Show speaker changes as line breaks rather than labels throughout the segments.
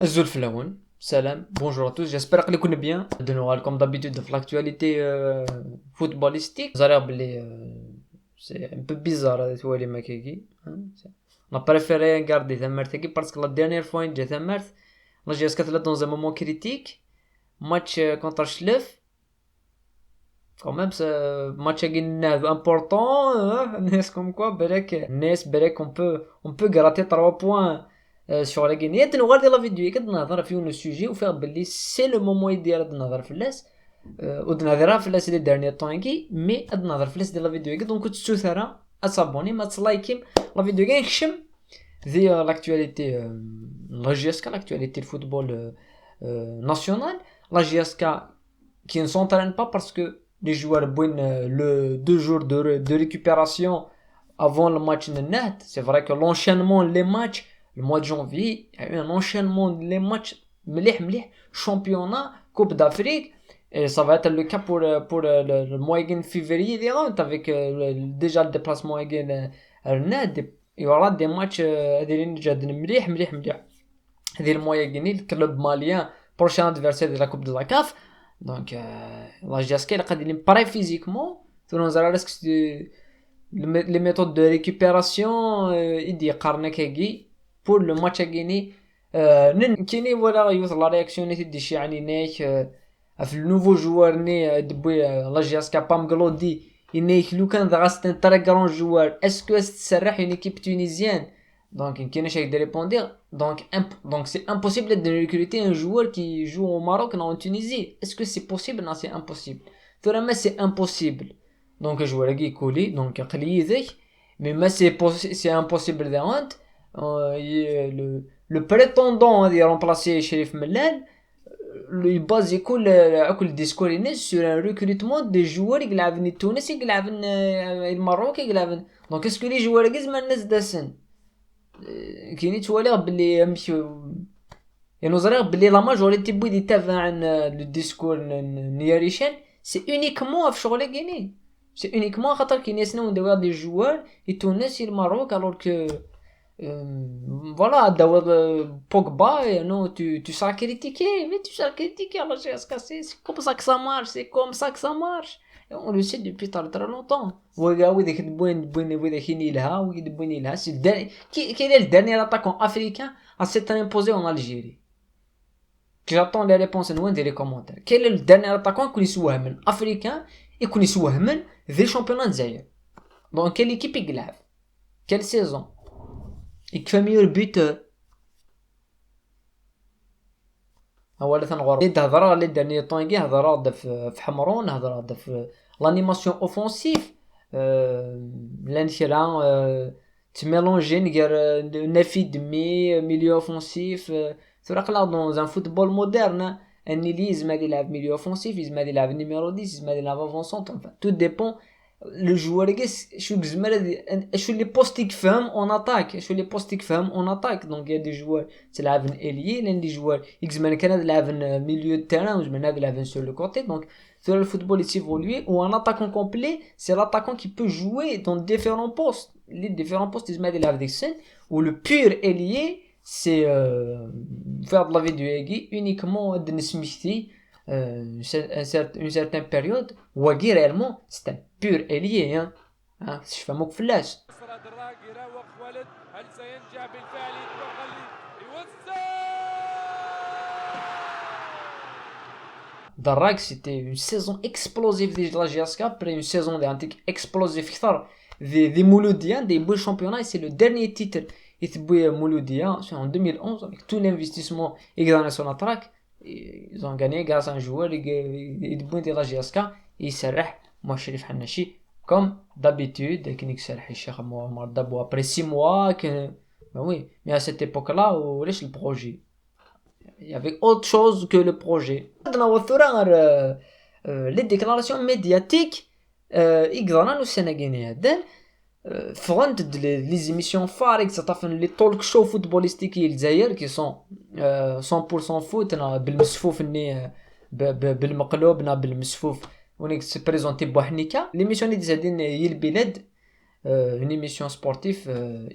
Azul Flaoun, salam, bonjour à tous, j'espère que vous allez bien. De nouveau, comme d'habitude, de l'actualité footballistique. Vous allez oublier, c'est un peu bizarre, tu vois, les mecs qui. On a préféré garder Tamartaki parce que la dernière fois, j'ai Tamart, là j'ai escaté dans un moment critique. Match contre Schlef, quand même, c'est un match important. N'est-ce comme quoi, Berek, on peut gratter 3 points sur la Guinée. Tu regardes la vidéo, tu نهضر فيه le sujet ou faire belli, c'est le moment idéal de نهضر فلاس ودنهضرها فلاس les derniers temps كي mais نهضر فلاس ديال la vidéo donc تسوثرها اتصابوني ما تلايكيم la vidéo كي نكشم ذي l'actualité la GSK l'actualité du football national la GSK qui ne s'entraîne pas parce que les joueurs boivent le 2 jours de récupération avant le match de net. C'est vrai que l'enchaînement, les matchs, le mois de janvier, il y a eu un enchaînement, les matchs, مليح, championnat, Coupe d'Afrique, et ça va être le cas pour le mois de février, avec déjà le déplacement net, il y aura des matchs مليح. هذه المويه غيني الكلوب ماليان بروشان ادفيرسير ديال لا كوب دو لا كاف دونك لا جاسكي اللي قادر بري فيزيكمون تونزرا راسك لي ميثود دو ريكوبيراسيون يدي قارنا كاكي بور لو ماتش غيني كيني ولا يوث لا رياكسيون تدي شي يعني نيك في النوفو جوار ني دبوي لا جاسكا بامغلودي ينيك لو كان غاستن تري غران جوار اسكو تسرح اون ايكيب تونيزيان donc il y a de répondre donc c'est impossible de recruter un joueur qui joue au Maroc non en Tunisie est-ce que c'est possible non c'est impossible vraiment c'est impossible donc le joueur qui coulé donc mais c'est impossible de honte le prétendant de remplacer Cherif Mellal le base كل discours sur un recrutement des joueurs qui لعبن التونسي qui لعبن الماروكي qui لعبن donc est-ce que les joueurs qui ما الناس داسن كاينين تواليغ بلي مشيو ينوزريغ بلي لا ماجوريتي بويدي تابع عن لو ديسكور نياريشان سي اونيكمون في شغل كاينين سي اونيكمون خاطر كاين ناس ندوي دي جوار يتونسي الماروك الوغ كو فوالا داو بوغبا نو tu seras critiqué mais tu seras critiqué alors c'est comme ça que ça marche c'est comme ça que ça marche on le sait depuis très longtemps وي ديك بوين وي داك ينيلها وي بوين يلها سي كي est le dernier attaquant africain à s'être imposé en Algérie j'attends les réponses نوين ديال les commentaires quel est le dernier attaquant يكون يسواه من افريكان يكون يسواه من ذي شامبيونات الجزائر دون quelle équipe يلعب quelle saison يكفى ميور بوتور اولا ثنغور هضره لي داني طونغي هضره في حمرون هضره في لانيماسيون اوفونسيف l'Antiran تميلونجي نقر 9,5 milieu offensif فرق là dans un football moderne un لازم يلعب milieu offensif لازم يلعب numéro 10 لازم يلعب avant-centre enfin tout dépend le joueur شو شو les postes يفهم en attaque شو les postes يفهم en attaque donc il y a des joueurs تلعب ailier لان des joueurs يزمان كان يلعب milieu de terrain وزمان يلعب sur le côté donc sur le football est évolué ou un attaquant complet c'est l'attaquant qui peut jouer dans différents postes les différents postes يزمان يلعب ديك السن ou le pur ailier c'est faire de la vidéo uniquement de Nesmithie une certaine période Wagui réellement c'est un pur ailier hein je fais mon flash Darak c'était une saison explosive de la GSK après une saison explosive des Mouloudiens des beaux championnats c'est le dernier titre يتبوي مولوديا en 2011 avec tout l'investissement يقدر sur la track ils ont gagné grâce à un joueur يتبوي ديال لا جي اس كا يسرح moi شريف حناشي comme d'habitude كي يسرح الشيخ عمر دابو après 6 mois que ben oui mais à cette époque là وليش le projet il y avait autre chose que le projet les déclarations médiatiques يقدرنا السنغيني هذا فرونت les émissions phares que les talk show footballistiques الجزائر qui sont 100% foot بالمسفوف اني بالمقلوب بالمسفوف ونيك سي بريزونتي بوحنيكا ليميسيون اللي تزادين هي البلاد une émission sportive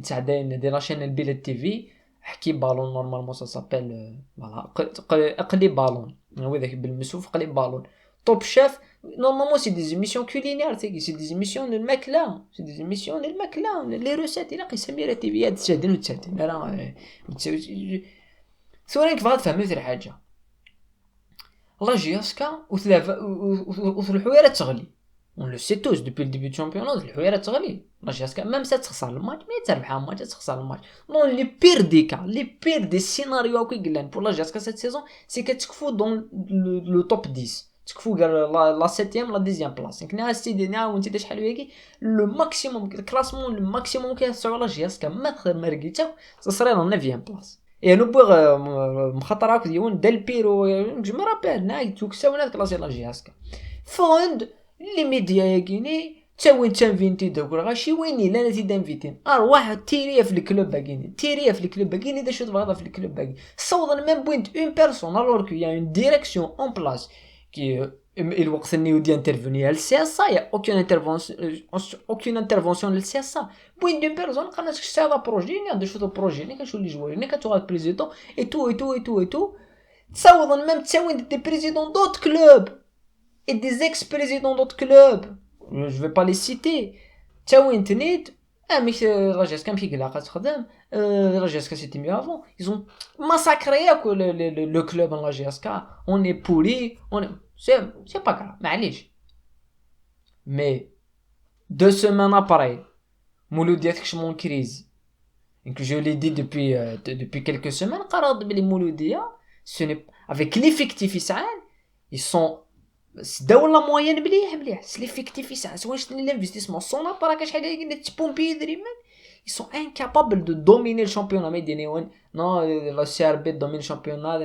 تسعدين دي لاشين البلاد تي في حكي بالون نورمالمون سا سابيل فوالا اقلي بالون هو ذاك بالمسوف قلي بالون. توب شيف نورمالمون سي دي زيميسيون كولينير سي دي زيميسيون الماكله سي دي زيميسيون الماكله لي روسيت الى قي سميره تيفيات تسادن وتسادن راه سوريك بغات تفهم مثل حاجه لا جياسكا الحويره تغلي on le sait tous depuis le début du championnat الحويره تغلي لا جياسكا ميم سا تخسر الماتش ما تربحها الماتش تخسر الماتش نون لي بير دي كا لي بير دي سيناريو كي قلنا بور لا جياسكا سيت سيزون سي كتكفو دون لو توب 10 تكفو قال لا سيتيام لا ديزيام بلاص كنا سيدي نا وانت شحال وياكي لو ماكسيموم كلاسمون لو ماكسيموم كيسعوا لا جياسكا ما رقيتو تصرينا 9 بلاص et nous pour مخاطر هاك ديون دال بيرو جو مي رابيل ناي توكساونا كلاسي لا جياسكا فوند لي ميديا ياكيني تا وين تانفينتي دوك غاشي ويني لا نتي دانفيتين واحد تيريا في الكلوب باكيني تيريا في الكلوب باكيني دا شوت بغا في الكلوب باكي صوضنا ميم بوينت اون بيرسون الوغ كو يا اون ديريكسيون اون بلاص كي الوقت النيو دي انترفوني على السي اس يا اوكين انترفونسيون للسي اس بوين دون بيرسون قالنا شتي هذا بروجي ني شوتو بروجي ني كنشوف لي جوار ني كتوغا بريزيدون اي تو اي تو اي تو اي تو تصاوضن ميم تساوين دي بريزيدون دوت كلوب اي دي زيكس بريزيدون دوت كلوب جو في با لي سيتي تاوين تنيت ميك لا جيسكا مشي قال لها تخدم لا جيسكا سيتي مي افون ايزون ماساكري لو كلوب لا جيسكا اون اي بولي اون c'est pas grave معليش mais 2 semaines après مولوديا تكشمون كريز donc je l'ai dit depuis quelques semaines قررت بلي مولوديا ce n'est avec l'effectif يسعان ils sont داو لا موين مليح l'effectif يسعان سواء شتي l'investissement son appara شحال قلنا تبومبي دريمان ils sont incapables de dominer le championnat mais دينيون non la CRB domine le championnat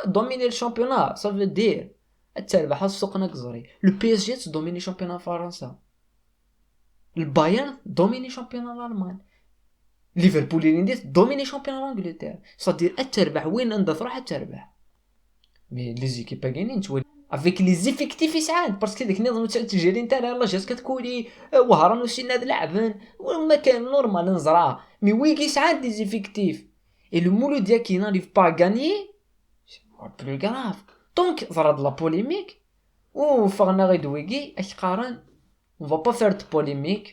dominer le championnat ça veut dire تربح السوق نقزري لو بي اس جي تدوميني شامبيون فرنسا البايرن دوميني شامبيون الالمان ليفربول اللي دوميني شامبيون انجلترا صدير تربح وين انت تروح تربح مي لي زيكيب كاينين تولي افيك لي زيفيكتيف يسعاد باسكو ديك النظام تجري نتا لا جاس كتكوني وهران وسناد لعبن وما كان نورمال نزرع مي وين كيسعاد دي زيفيكتيف اي لو مولو ديا كي ناريف با غانيي بلو غراف دونك زراد لا بوليميك وفغنا غيدويكي اش قارن on va pas faire de polémique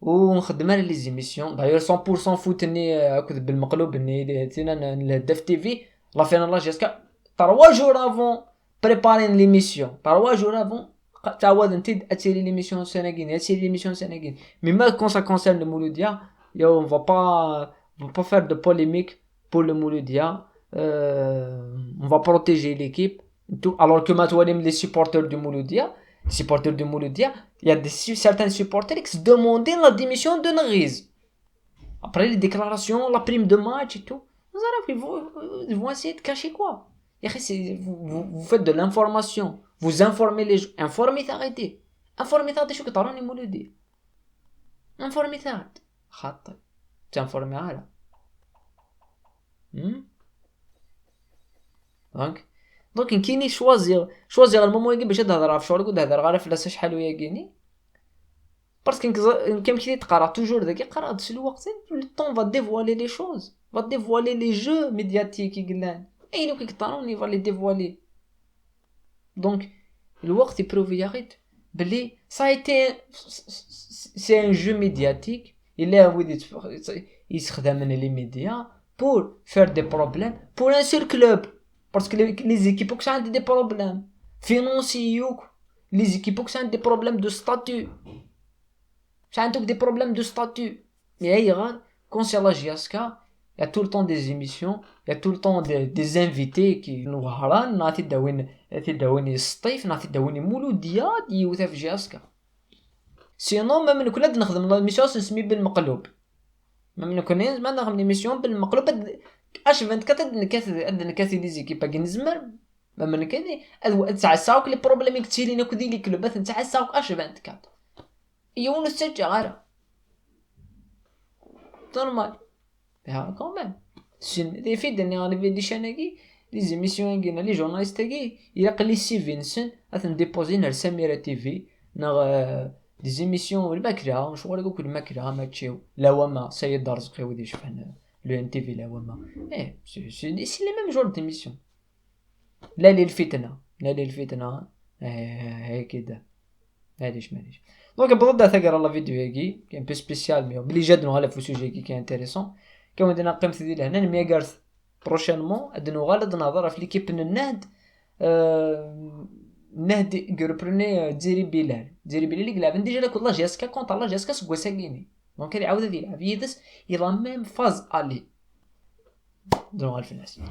ونخدم على لي زيميسيون داير 100% فوتني كذب بالمقلوب اني تينا الهداف تي في لا فينا لا جيسكا 3 جور افون بريبارين ليميسيون 3 جور افون تعاود انت اتيري ليميسيون سناكين اتيري ليميسيون سناكين مي ما كون سا كونسيرن لو مولوديا يا on va pas faire de polémique pour le Mouloudia on va protéger l'équipe tout alors que maintenant les supporters du Mouloudia il y a certains supporters qui se demandaient la démission de Nriz après les déclarations la prime de match et tout ils vont essayer de cacher quoi vous faites de l'information vous informez les gens informez t'arrêtez شو كتراني مولوديا informez t'arrête خاطر تنفورمي على دونك كايني شوازيغ المومون باش تهضر في شغلك وتهضر غير فلاس شحال ويا كايني باسكو كان كي تقرا توجور داك قرات شي الوقت لو طون فا ديفوالي لي شوز فا ديفوالي لي جو ميدياتيك يقلان اي لو كيطاروني فا لي ديفوالي دونك الوقت يبروفي ياخيت بلي سا ايتي سي ان جو ميدياتيك الا وديت يستخدم من لي ميديا pour faire des problèmes pour un seul club parce que les équipes qui ont des problèmes financiers les équipes qui ont des problèmes de statut ont des problèmes de statut mais quand c'est la GSK il y a tout le temps des émissions il y a tout le temps des invités qui nous هران نعطي داوين الصيف نعطي داوين مولوديا ديوثا في GSK sinon ما من كل نخدم الميسيون نسمي بالمقلوب ما كنا ما نخدم ليميسيون بالمقلوب اش 24 نكاثي دي زيكيب باغي نزمر ما من كاني تاع ساوك لي بروبليم كتيرينا كودي لي كلوبات تاع ساوك اش 24 يونو سجع غير نورمال ها كومين سين دي فيدني انا فيدي شانكي لي زيميسيون كينا لي جورناليستي يقل لي سي فينسن اثن ديبوزينا لسميره تي في نغ دي زيميسيون الماكله شغل يقول الماكله ما تشيو لا وما سيد رزقي ودي شفنا لو ان تي في لا هما سي لي ميم جور ديميسيون. لا للفتنه لا للفتنه هاي كده معليش دونك بغض ثقرا لا فيديو هيكي كاين بي سبيسيال ميو بلي جادنو على في سوجي كي كان انتريسون كون دينا قيمت ديال هنا ميا غارث بروشينمون ادنو غالد نهضر في ليكيب النهد نهد غروبرني ديري بلال اللي لعب ديجا داك لا جاسكا كونطر لا جاسكا سكواساكيني دونك اللي عاود يلعب يدس يلا ميم فاز الي دونك الفناس